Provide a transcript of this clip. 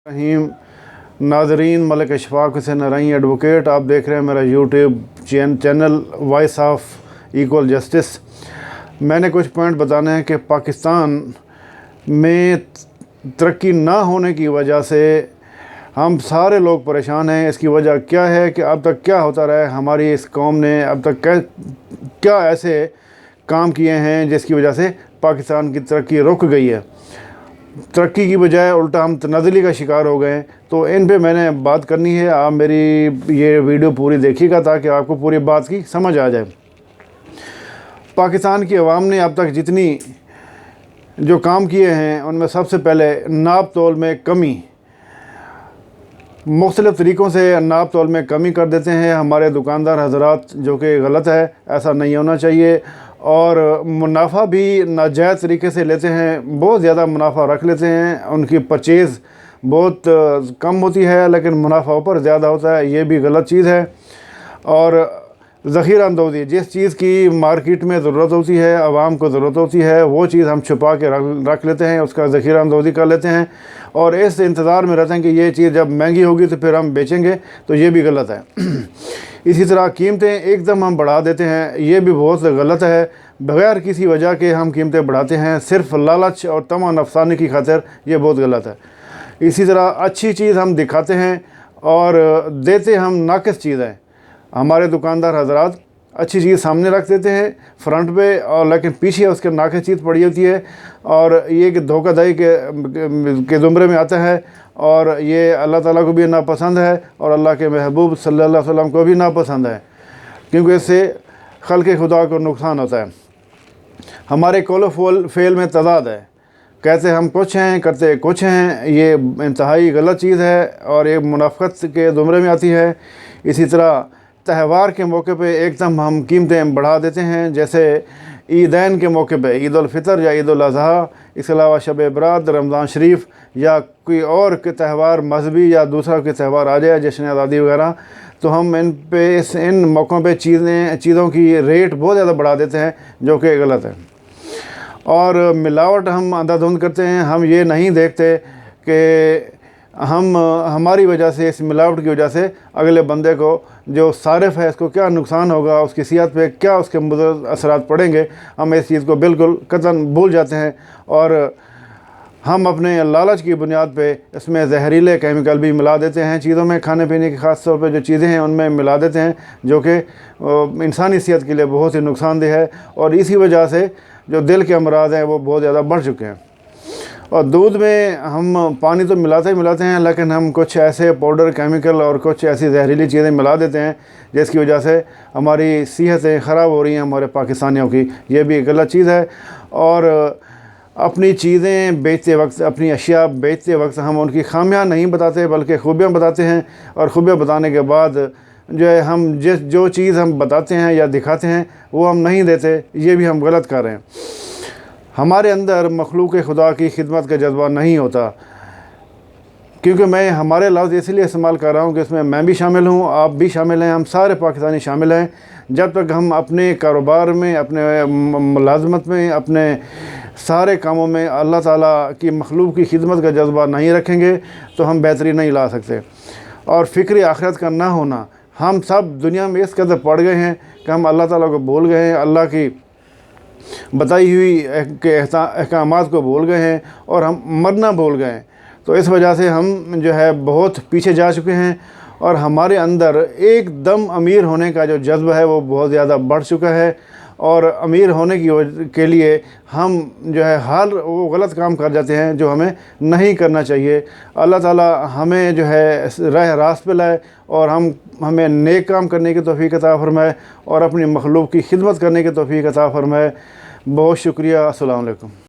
रहीम नाजरीन, मलिक इशफाक हुसैन रही एडवोकेट। आप देख रहे हैं मेरा YouTube channel voice of equal justice. मैंने कुछ पॉइंट बताने हैं कि पाकिस्तान में तरक्की ना होने की वजह से हम सारे लोग परेशान हैं। इसकी वजह क्या है कि अब तक क्या होता रहा है, हमारी इस कौम ने अब तक क्या ऐसे काम किए हैं जिसकी वजह से पाकिस्तान की तरक्की रुक गई है। तरक्की की बजाय उल्टा हम तनाज़ुली का शिकार हो गए। तो इन पे मैंने बात करनी है। आप मेरी ये वीडियो पूरी देखिएगा ताकि आपको पूरी बात की समझ आ जाए। पाकिस्तान की अवाम ने अब तक जितनी जो काम किए हैं उनमें सबसे पहले नाप तोल में कमी, मुख्तलिफ़ तरीक़ों से नाप तोल में कमी कर देते हैं हमारे दुकानदार हज़रात, जो कि गलत है, ऐसा नहीं होना चाहिए। और मुनाफा भी नाजायज़ तरीके से लेते हैं, बहुत ज़्यादा मुनाफा रख लेते हैं। उनकी परचेज़ बहुत कम होती है लेकिन मुनाफा ऊपर ज़्यादा होता है, ये भी गलत चीज़ है। और ज़ख़ीरा अंदोज़ी, जिस चीज़ की मार्केट में ज़रूरत होती है, आवाम को ज़रूरत होती है, वो चीज़ हम छुपा के रख लेते हैं, उसका ज़ख़ीरा अंदोज़ी कर लेते हैं और इस इंतज़ार में रहते हैं कि ये चीज़ जब महंगी होगी तो फिर हम बेचेंगे। तो ये भी गलत है। इसी तरह कीमतें एकदम हम बढ़ा देते हैं, ये भी बहुत गलत है। बग़ैर किसी वजह के हम कीमतें बढ़ाते हैं सिर्फ़ लालच और तमा अफ़सानी की खातिर, ये बहुत गलत है। इसी तरह अच्छी चीज़ हम दिखाते हैं और देते हम नाक़िस चीज़ है। हमारे दुकानदार हज़रात अच्छी चीज़ सामने रख देते हैं फ्रंट पे, और लेकिन पीछे उसके नाक़िस चीज़ पड़ी होती है और ये कि धोखाधड़ी के ज़ुमरे में आता है। और ये अल्लाह ताला को भी नापसंद है और अल्लाह के महबूब सल्लल्लाहु अलैहि वसल्लम को भी नापसंद है, क्योंकि इससे खल्क़ खुदा को नुकसान होता है। हमारे कौल फ़ेल में तज़ाद है, कहते हम कुछ हैं करते कुछ हैं, ये इंतहाई गलत चीज़ है और ये मुनाफ़क़त के ज़ुमरे में आती है। इसी तरह त्यौहार के मौके पे एकदम हम कीमतें बढ़ा देते हैं, जैसे ईदैन के मौके पे, ईद उल फ़ितर या ईद उल अज़हा, इसके अलावा शब बरात, रमज़ान शरीफ या कोई और के त्यौहार मजहबी या दूसरा के त्यौहार आ जाए, जश्न आज़ादी वगैरह, तो हम इन मौक़ों पे चीज़ों की रेट बहुत ज़्यादा बढ़ा देते हैं, जो कि गलत है। और मिलावट हम अंधाधुंध करते हैं। हम ये नहीं देखते कि हमारी वजह से, इस मिलावट की वजह से अगले बंदे को जो सारिफ़ है इसको क्या नुकसान होगा, उसकी सेहत पे क्या उसके मुज़र असरात पड़ेंगे। हम इस चीज़ को बिल्कुल कतई भूल जाते हैं और हम अपने लालच की बुनियाद पे इसमें जहरीले केमिकल भी मिला देते हैं चीज़ों में, खाने पीने की ख़ास तौर पे जो चीज़ें हैं उनमें मिला देते हैं, जो कि इंसानी सेहत के लिए बहुत ही नुकसानदेह है। और इसी वजह से जो दिल के अमराज़ हैं वो बहुत ज़्यादा बढ़ चुके हैं। और दूध में हम पानी तो मिलाते हैं लेकिन हम कुछ ऐसे पाउडर, केमिकल और कुछ ऐसी जहरीली चीज़ें मिला देते हैं जिसकी वजह से हमारी सेहतें ख़राब हो रही हैं हमारे पाकिस्तानियों की, ये भी गलत चीज़ है। और अपनी चीज़ें बेचते वक्त, अपनी अशिया बेचते वक्त हम उनकी खामियां नहीं बताते बल्कि खूबियाँ बताते हैं। और खूबियाँ बताने के बाद जो है हम जो चीज़ हम बताते हैं या दिखाते हैं वो हम नहीं देते, ये भी हम गलत कर रहे हैं। हमारे अंदर मखलूक़ खुदा की खिदमत का जज्बा नहीं होता, क्योंकि मैं हमारे लफ्ज़ इसलिए इस्तेमाल कर रहा हूँ कि इसमें मैं भी शामिल हूँ, आप भी शामिल हैं, हम सारे पाकिस्तानी शामिल हैं। जब तक हम अपने कारोबार में, अपने मुलाज़मत में, अपने सारे कामों में अल्लाह ताला की मखलूक़ की खिदमत का जज्बा नहीं रखेंगे तो हम बेहतरी नहीं ला सकते। और फ़िक्र आखिरत का ना होना, हम सब दुनिया में इस कदर पड़ गए हैं कि हम अल्लाह ताला को भूल गए हैं, अल्लाह की बताई हुई के अहकामात को भूल गए हैं और हम मरना भूल गए हैं। तो इस वजह से हम जो है बहुत पीछे जा चुके हैं और हमारे अंदर एकदम अमीर होने का जो जज्बा है वो बहुत ज़्यादा बढ़ चुका है। और अमीर होने के लिए हम जो है हर वो गलत काम कर जाते हैं जो हमें नहीं करना चाहिए। अल्लाह ताला हमें जो है रास्त पे लाए और हमें नेक काम करने की तौफीक अता फ़रमाए और अपनी मखलूक़ की खिदमत करने की तौफीक अता फ़रमाए। बहुत शुक्रिया। अस्सलाम वालेकुम।